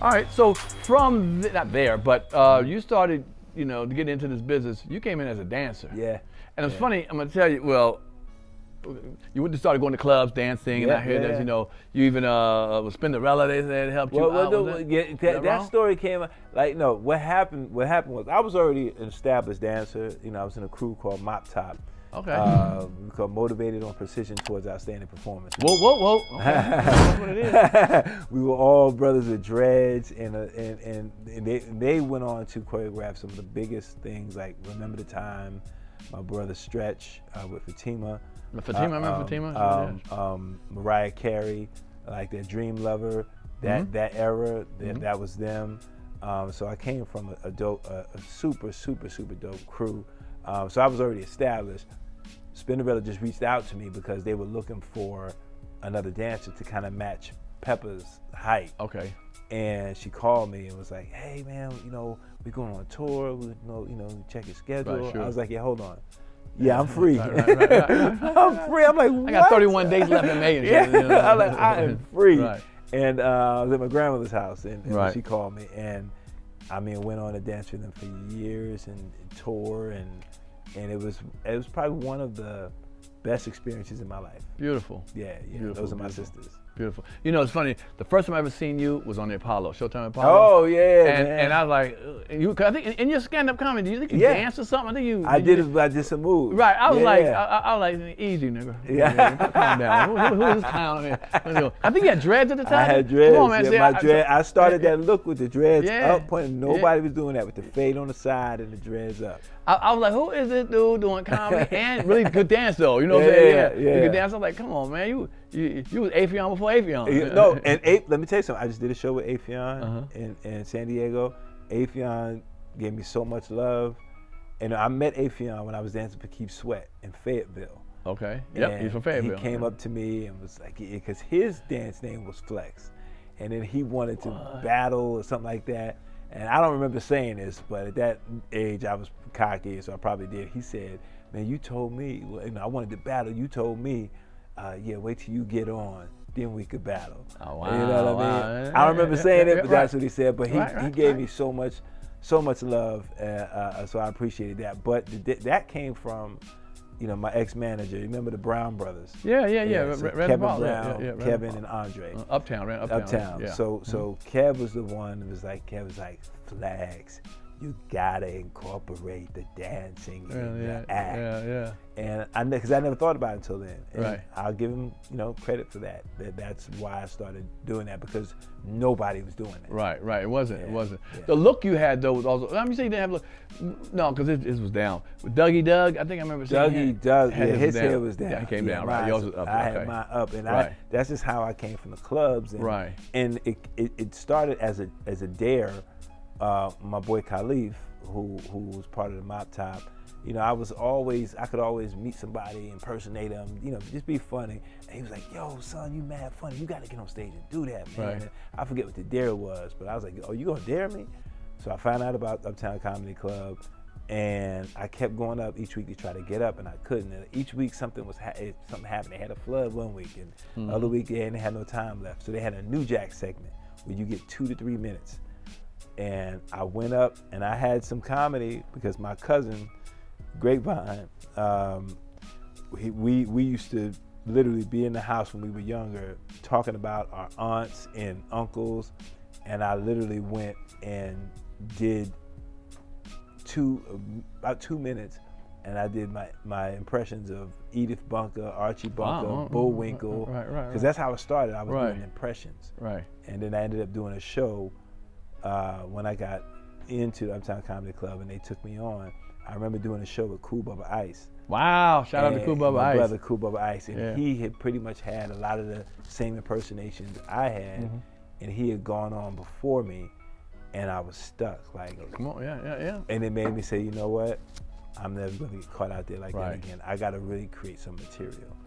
All right, so from not there, but you started, to get into this business. You came in as a dancer. Yeah. And it's funny. I'm gonna tell you. Well, you went to start going to clubs, dancing, and I hear that you even was Spinderella. They said helped you out. That story came no. What happened was I was already an established dancer. I was in a crew called Mop Top. Okay. We called Motivated on Precision Towards Outstanding Performance. Whoa. Okay. That's what it is. We were all brothers with dreads, and they went on to choreograph some of the biggest things like Remember the Time, My Brother Stretch with Fatima. Remember Fatima? Mariah Carey, like that Dream Lover, that era, that was them. So I came from a super dope crew. So I was already established. Spinderella just reached out to me because they were looking for another dancer to kind of match Peppa's height. Okay. And she called me and was like, "Hey man, we're going on a tour. Check your schedule." Right, sure. I was like, "Yeah, hold on. Yeah, I'm free. Right. I'm free." I'm like, "What?" I got 31 days left in May. I'm like, "I am free." Right. And I was at my grandmother's house, and she called me, and went on to dance with them for years and tour, and it was probably one of the best experiences in my life. Beautiful. Yeah. Beautiful, those are my sisters. Beautiful. It's funny. The first time I ever seen you was on the Apollo, Showtime Apollo. Oh yeah, and I was like, I think in your stand-up comedy, do you think you danced or something? I think I did some moves. Right. I was like, easy nigga. Yeah. Calm down. Who is this clown? I think you had dreads at the time. I had dreads. Come on, man. I started that look with the dreads up, pointing. Nobody was doing that with the fade on the side and the dreads up. I was like, who is this dude doing comedy and really good dance though? You know what I'm saying? Yeah. You could dance. I was like, come on, man. You was Afion before Afion. No, and let me tell you something. I just did a show with Afion in San Diego. Afion gave me so much love. And I met Afion when I was dancing for Keith Sweat in Fayetteville. Okay. Yep, he's from Fayetteville. He came up to me and was like, because his dance name was Flex. And then he wanted to battle or something like that. And I don't remember saying this, but at that age I was cocky, so I probably did. He said, "Man, you told me, I wanted to battle. You told me, wait till you get on, then we could battle." Oh, wow. You know what I mean? I don't remember saying it, but that's what he said. But he gave me so much love, so I appreciated that. But that came from, my ex-manager. You remember the Brown brothers? Yeah. So Kevin Brown, Kevin and Andre. Uptown. Yeah. So Kev was the one that was like, Flags, you gotta incorporate the dancing in the act. Yeah. And because I never thought about it until then. And right. I'll give him, credit for that. That's why I started doing that, because nobody was doing it. Right. It wasn't. Yeah. The look you had though was also. Let me say you didn't have a look. No, because it was down. With Dougie Doug, I think I remember saying his hair was down. Yeah, he came down. Right. Yours was up. I had mine up, and that's just how I came from the clubs. And, And it started as a dare. My boy Khalif, who was part of the Mop Top, I could always meet somebody, impersonate them, just be funny. And he was like, "Yo, son, you mad funny. You got to get on stage and do that, man." Right. I forget what the dare was, but I was like, "Oh, you gonna dare me?" So I found out about Uptown Comedy Club, and I kept going up each week to try to get up, and I couldn't. And each week something happened. They had a flood one week, and the other week they had no time left. So they had a New Jack segment where you get 2 to 3 minutes. And I went up and I had some comedy because my cousin, Grapevine, we used to literally be in the house when we were younger talking about our aunts and uncles, and I literally went and did about 2 minutes, and I did my impressions of Edith Bunker, Archie Bunker, Bullwinkle, because that's how it started. I was doing impressions, and then I ended up doing a show. When I got into Uptown Comedy Club and they took me on, I remember doing a show with Cool Bubba Ice. Wow, shout out to Cool Bubba Ice. My brother Cool Bubba Ice, and he had pretty much had a lot of the same impersonations I had, and he had gone on before me, and I was stuck. Like, come on, yeah. And it made me say, you know what? I'm never going to get caught out there like that again. I got to really create some material,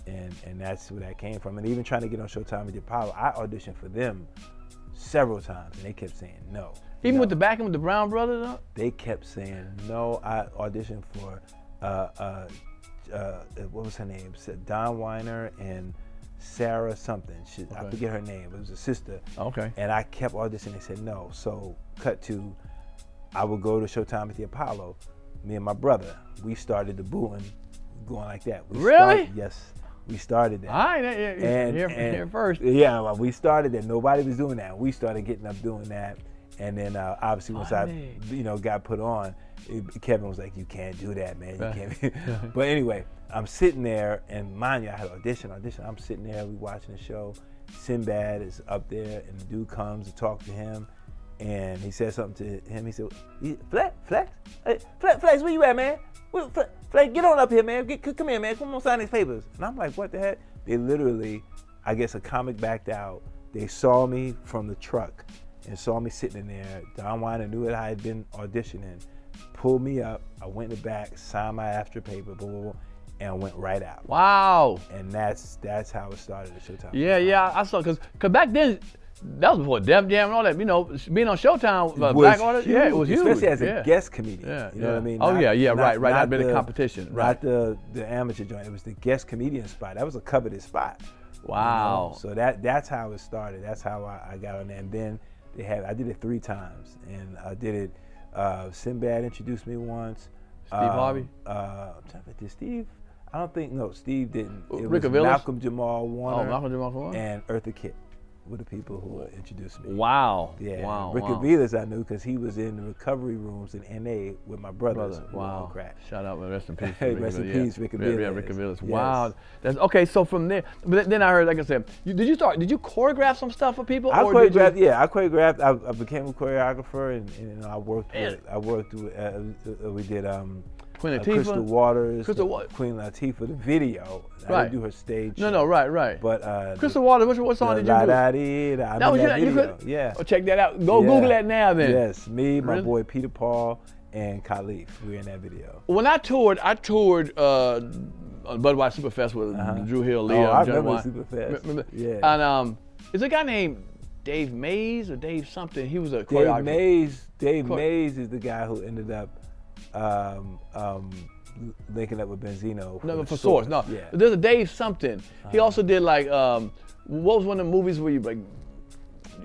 and that's where that came from. And even trying to get on Showtime with Apollo, I auditioned for them several times, and they kept saying no. Even with the backing with the Brown brothers, though? They kept saying no. I auditioned for what was her name? Don Weiner and Sarah something. I forget her name. It was a sister. Okay. And I kept auditioning. They said no. So cut to, I would go to Showtime at the Apollo. Me and my brother, we started the booing, going like that. Really? Yes. We started that. All right, here first. Yeah, well, we started that. Nobody was doing that. We started getting up doing that, and then obviously once I, got put on, Kevin was like, "You can't do that, man. You can't." But anyway, I'm sitting there, and mind you, I had audition. I'm sitting there, we watching the show. Sinbad is up there, and the dude comes to talk to him, and he said something to him. He said, "Flex, hey, Flex, where you at, man? Flex, get on up here, man. Come here, man. Come on, sign these papers." And I'm like, what the heck? They literally, I guess a comic backed out. They saw me from the truck and saw me sitting in there. Don Weiner knew that I had been auditioning, pulled me up. I went in the back, signed my after paper, blah, blah, blah, and went right out. Wow. And that's how it started at Showtime. Yeah, I saw, because back then, that was before Def Jam and all that. You know, being on Showtime, black artists, it was huge. Especially as a guest comedian. You know what I mean? Oh, right. Not been a competition. Not the amateur joint. It was the guest comedian spot. That was a coveted spot. Wow. You know? So that's how it started. That's how I got on there. And then I did it 3 times. And I did it, Sinbad introduced me once. Steve Harvey? Did Steve? I don't think, no, Steve didn't. It Rick was Aviles? Malcolm Jamal Warner. Oh, Malcolm Jamal Warner? And Eartha Kitt were the people who introduced me. Wow. Yeah. Wow. Rick Aviles I knew because he was in the recovery rooms in NA with my brothers. Wow. Crack. Shout out, rest in peace. Hey, rest in peace, Rick Aviles. Yeah, Rick Aviles. Yes. Wow. That's okay. So from there, but then I heard, like I said, did you choreograph some stuff for people? I choreographed. I became a choreographer, and I worked with. We did Queen Latifah? Crystal Waters, Queen Latifah, the video. Right. I didn't do her stage. No, right. But Crystal Waters, what song did you do? That was that video. Yeah. Oh, check that out. Google that now then. Yes, me, my boy Peter Paul, and Khalif. We were in that video. When I toured Budweiser Superfest with Drew Hill, Lee. I remember Superfest. Yeah. And is a guy named Dave Mays or Dave something. He was a choreographer. Dave Mays is the guy who ended up linking up with Benzino. No, for Source. No, yeah. There's a Dave something. He also did like what was one of the movies where you like,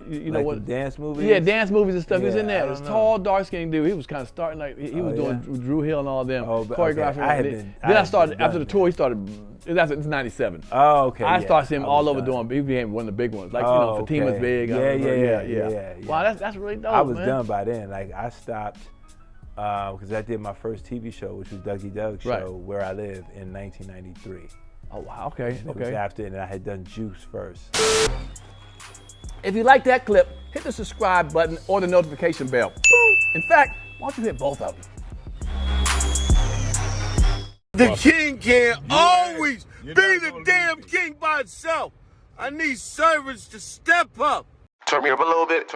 you know what? Dance movies. Yeah, dance movies and stuff. He was in there. This know. Tall, dark-skinned dude. He was kind of starting like he was doing Drew Hill and all of them choreographing. Okay. Then I started after the tour. He started. It's '97. Oh, okay. I started seeing him all over doing. He became one of the big ones. Like Fatima's big. Yeah. Wow, that's really dope. I was done by then. Like I stopped. Because I did my first TV show, which was Dougie Doug's show, Where I Live, in 1993. Oh, wow, okay. It was after, and I had done Juice first. If you like that clip, hit the subscribe button or the notification bell. In fact, why don't you hit both of them? The king can't always be the damn king by itself. I need servants to step up. Turn me up a little bit.